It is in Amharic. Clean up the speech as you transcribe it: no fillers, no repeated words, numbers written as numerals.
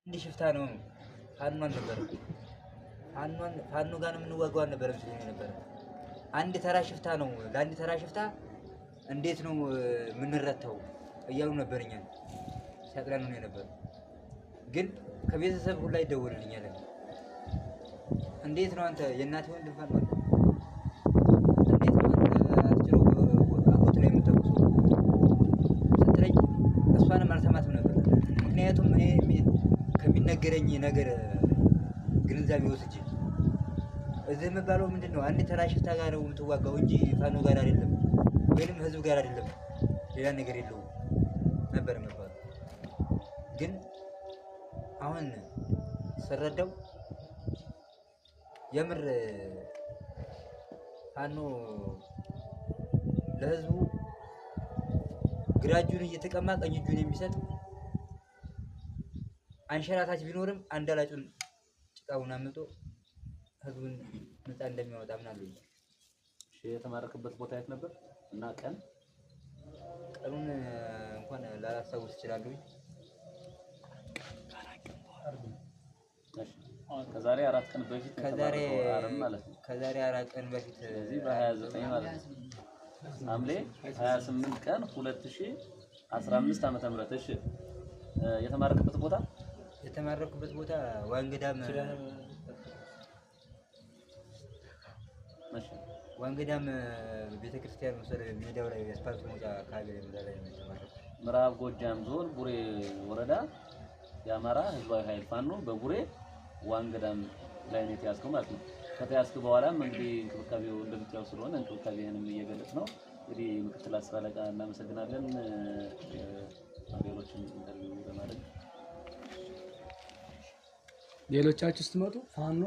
እንደ ሽፍታ ነው ፋኖ አልነበረም። ፋኖ ጋር የምንዋጋው አልነበረም ሲል ነበር። አንድ ተራ ሽፍታ ነው ለአንድ ተራ ሽፍታ እንዴት ነው የምንረታው እያሉ ነበር እኛን ሲያጥላሉ ነው የነበረው። ግን ከቤተሰብ ሁሉ ይደወልልኛል። እንዴት ነው አንተ የእናቴ ወንድም ፋኖ አለ? እንዴት ነው አንተ አስችሎ አጎት ላይ የምትተኩሰው ስትለኝ እሷንም አልሰማትም ነበር። ምክንያቱም እኔ ከሚነገረኝ ነገር ግንዛቤ ወስጄ እዚህ የምባለው ምንድነው አንድ ተራ ሽፍታ ጋር ነው የምትዋጋው እንጂ ፋኖ ጋር አይደለም፣ ወይንም ህዝብ ጋር አይደለም፣ ሌላ ነገር የለውም ነበር የምባለው። ግን አሁን ስረዳው የምር ፋኖ ለህዝቡ ግራ እጁን እየተቀማ ቀኝ እጁን የሚሰጥ አንሸራታች ቢኖርም አንዳላጩን ጭቃውን አምጦ ህዝቡን ነፃ እንደሚያወጣ ምናለኝ። እሺ የተማረከበት ቦታ የት ነበር እና ቀኑን እንኳን ላላስታውስ እችላለሁ። ከዛሬ 4 ቀን በፊት ከዛሬ 4 ቀን በፊት እዚህ በ29 ማለት ነው ሐምሌ 28 ቀን 2015 ዓመተ ምህረት። እሺ የተማረኩበት ቦታ ዋንገዳም ቤተክርስቲያን መሰለ ሜዳው ላይ አስፋልት መውጫ አካባቢ ላይ የተማረኩት። ምዕራብ ጎጃም ዞን ቡሬ ወረዳ የአማራ ህዝባዊ ኃይል ፋኖ በቡሬ ዋንገዳም ላይ ነው የተያዝከው ማለት ነው። ከተያዝክ በኋላም እንግዲህ እንክብካቤው እንደምታየው ስለሆነ እንክብካቤህንም እየገለጽ ነው። እንግዲህ ምክትል አስር አለቃ እናመሰግናለን። ሌሎችን ኢንተርቪው በማድረግ ሌሎቻችሁ ስትመጡ ፋኖ